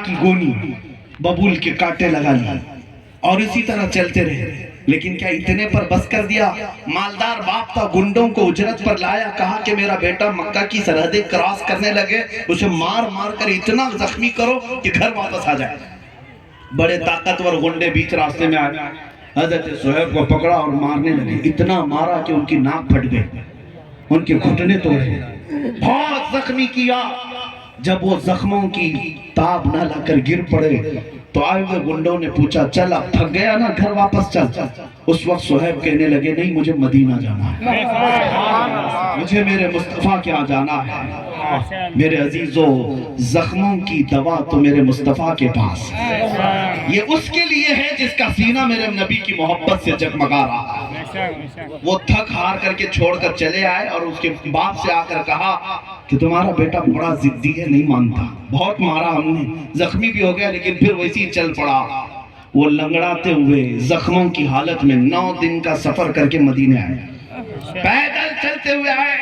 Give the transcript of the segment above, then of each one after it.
عقل گونی ببول کے کاٹے لگا لی اور اسی طرح چلتے رہے. لیکن کیا اتنے پر بس کر دیا؟ مالدار باپ تھا، گنڈوں کو اجرت پر لایا، کہا کہ میرا بیٹا مکہ کی سرحدیں کراس کرنے لگے، اسے مار مار کر اتنا زخمی کرو کہ گھر واپس آ جائے. بڑے طاقتور گنڈے بیچ راستے میں آئے، حضرت صہیب کو پکڑا اور مارنے لگے. اتنا مارا کہ ان کی ناک پھٹ گئی، ان کے گھٹنے توڑے، بہت زخمی کیا. جب وہ زخموں کی تاب نہ لا کر گر پڑے تو آئے ہوئے گنڈوں نے پوچھا چل اب تھک گیا نا گھر واپس چل. اس وقت صہیب کہنے لگے نہیں مجھے مدینہ جانا ہے، مجھے میرے مصطفیٰ کے ہاں جانا ہے. میرے عزیزو زخموں کی دوا تو میرے مصطفیٰ کے پاس ہے. یہ اس کے لیے ہے جس کا سینہ میرے نبی کی محبت سے جگمگا رہا ہے. وہ تھک ہار کر کے چھوڑ کر چلے آئے اور اس کے باپ سے آ کر کہا کہ تمہارا بیٹا بڑا ضدی ہے، نہیں مانتا، بہت مارا ہم نے، زخمی بھی ہو گیا لیکن پھر ویسے ہی چل پڑا. وہ لنگڑاتے ہوئے زخموں کی حالت میں 9 دن کا سفر کر کے مدینے آئے، پیدل چلتے ہوئے آئے.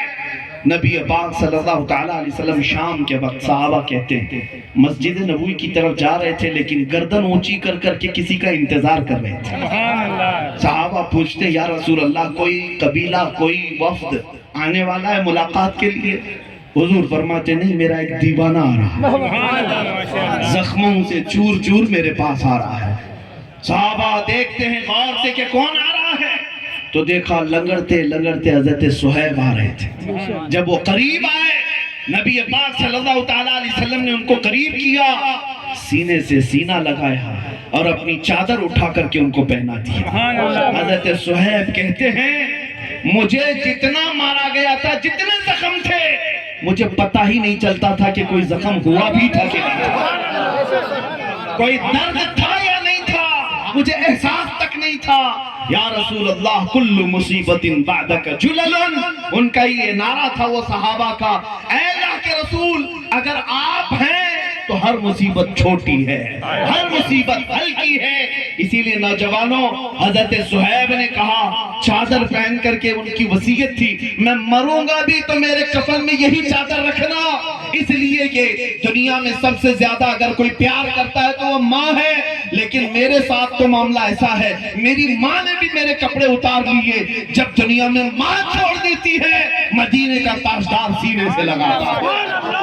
نبی پاک صلی اللہ تعالیٰ علیہ وسلم شام کے وقت صحابہ کہتے ہیں مسجد نبوی کی طرف جا رہے تھے لیکن گردن اونچی کر کر کے کسی کا انتظار کر رہے تھے. صحابہ پوچھتے ہیں یا رسول اللہ کوئی قبیلہ کوئی وفد آنے والا ہے ملاقات کے لیے؟ حضور فرماتے نہیں میرا ایک دیوانہ آ رہا ہے، زخموں سے چور چور میرے پاس آ رہا ہے. صحابہ دیکھتے ہیں غور سے کہ کون آ رہا ہے تو دیکھا لنگڑتے لنگڑتے حضرت صہیب آ رہے تھے. جب وہ قریب آئے نبی پاک صلی اللہ تعالیٰ علیہ وسلم نے ان کو قریب کیا، سینے سے سینہ لگایا اور اپنی چادر اٹھا کر کے ان کو پہنا دیا. حضرت صہیب کہتے ہیں مجھے جتنا مارا گیا تھا، جتنے زخم تھے، مجھے پتہ ہی نہیں چلتا تھا کہ کوئی زخم ہوا بھی تھا کہ نہیں تھا، کوئی درد تھا یا نہیں تھا، مجھے احساس تک نہیں تھا. یا رسول اللہ کل مصیبت بعدک جلل، ان کا یہ نعرہ تھا وہ صحابہ کا، اے اللہ کے رسول اگر آپ ہیں تو ہر مصیبت چھوٹی ہے، ہر مصیبت ہلکی ہے. اسی لیے نوجوانوں حضرت صہیب نے کہا چادر پہن کر کے، ان کی وصیت تھی میں مروں گا بھی تو میرے کفن میں یہی چادر رکھنا، اس لیے کہ دنیا میں سب سے زیادہ اگر کوئی پیار کرتا ہے تو وہ ماں ہے، لیکن میرے ساتھ تو معاملہ ایسا ہے میری ماں نے بھی میرے کپڑے اتار لیے. جب دنیا میں ماں چھوڑ دیتی ہے مدینے کا تاجدار سینے سے لگاتا ہے،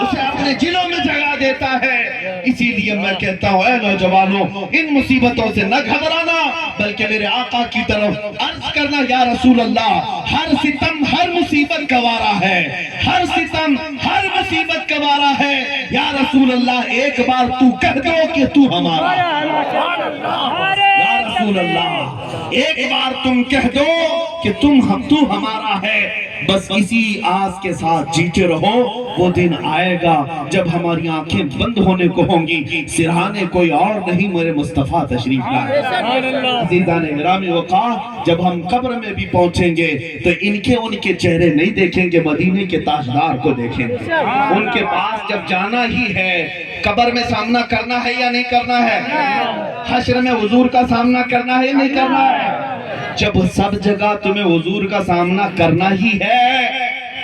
اسے اپنے دلوں میں جگہ دیتا ہے. اسی لیے میں کہتا ہوں اے نوجوانوں ان مصیبتوں سے نہ گھبرانا بلکہ میرے آقا کی طرف عرض کرنا یا رسول اللہ ہر ستم ہر مصیبت گوارا ہے، ہر ستم ہر مصیبت گوارا ہے. یا رسول اللہ ایک بار تو کہہ دو کہ تو ہمارا، یا رسول اللہ ایک بار تم کہہ دو کہ تو ہمارا ہے. بس اسی آس کے ساتھ جیتے رہو، وہ دن آئے گا جب ہماری آنکھیں بند ہونے کو ہوں گی، سرہانے کوئی اور نہیں میرے مصطفیٰ تشریف لائے. عزیزان گرامی وقار جب ہم قبر میں بھی پہنچیں گے تو ان کے چہرے نہیں دیکھیں گے، مدینے کے تاجدار کو دیکھیں گے. ان کے پاس جب جانا ہی ہے قبر میں سامنا کرنا ہے یا نہیں کرنا ہے؟ حشر میں حضور کا سامنا کرنا ہے یا نہیں کرنا ہے؟ جب سب جگہ تمہیں حضور کا سامنا کرنا ہی ہے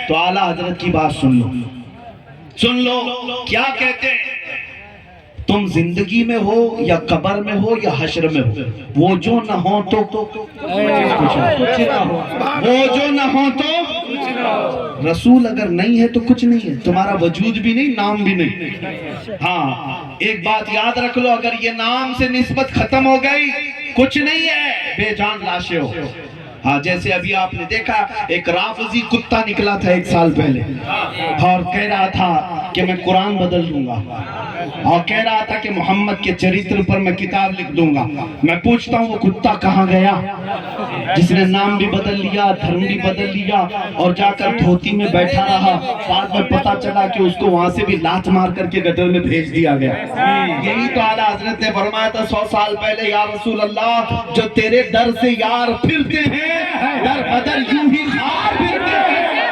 تو اعلیٰ حضرت کی بات سن لو کیا کہتے ہیں. تم زندگی میں ہو یا قبر میں ہو یا حشر میں ہو، وہ جو نہ ہو تو وہ جو نہ ہو تو رسول اگر نہیں ہے تو کچھ نہیں ہے، تمہارا وجود بھی نہیں، نام بھی نہیں. ہاں ایک بات یاد رکھ لو، اگر یہ نام سے نسبت ختم ہو گئی کچھ نہیں ہے، بے جان لاشیں ہو. ہاں جیسے ابھی آپ نے دیکھا ایک رافضی کتا نکلا تھا 1 سال پہلے اور کہہ رہا تھا کہ میں قرآن بدل دوں گا اور کہہ رہا تھا کہ محمد کے چریتر پر میں کتاب لکھ دوں گا. میں پوچھتا ہوں وہ کتا کہاں گیا جس نے نام بھی بدل لیا، دھرم بھی بدل لیا اور جا کر دھوتی میں بیٹھا رہا؟ بعد میں پتا چلا کہ اس کو وہاں سے بھی لات مار کر کے گٹر میں بھیج دیا گیا. یہی تو اعلیٰ حضرت نے فرمایا تھا 100 سال پہلے، یا رسول اللہ جو تیرے در سے یار پھرتے ہیں در بدر یوں ہی خار پھرتے ہیں،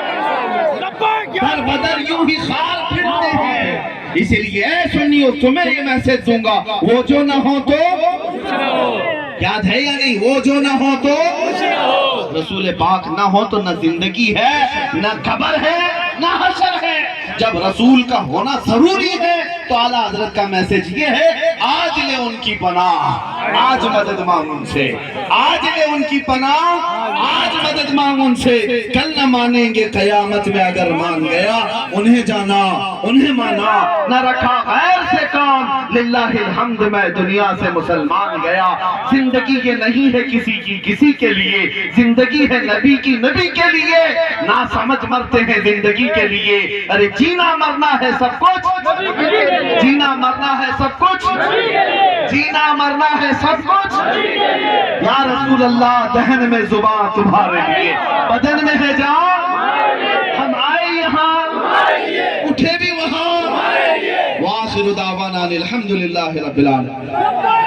در بدر یوں ہی خار پھرتے ہیں. اسی لیے اے سنیو تمہیں یہ میسج دوں گا، وہ جو نہ ہو تو یاد ہے یا نہیں؟ وہ جو نہ ہو تو رسول پاک نہ ہو تو نہ زندگی ہے، نہ قبر ہے، نہ حشر ہے. جب رسول کا ہونا ضروری ہے تو اعلیٰ حضرت کا میسج یہ ہے، آج لے ان کی پناہ، آج مدد مانگ ان سے، آج لے ان کی پناہ، آج مدد مانگ ان سے، کل نہ مانیں گے قیامت میں اگر مان گیا، انہیں جانا انہیں مانا، نہ رکھا غیر سے کام، للہ الحمد میں دنیا سے مسلمان گیا۔ زندگی یہ نہیں ہے کسی کی کسی کے لیے، زندگی ہے نبی کی نبی کے لیے، نہ سمجھ مرتے ہیں زندگی کے لیے، ارے جینا مرنا ہے سب کچھ، جینا مرنا ہے سب کچھ، جینا مرنا ہے سب کچھ، یا رسول اللہ دہن میں زبان تمہارے لیے، بدن میں ہے جان، ہم آئے یہاں اٹھے بھی وہاں، وآخر دعوانا الحمدللہ رب العالمین۔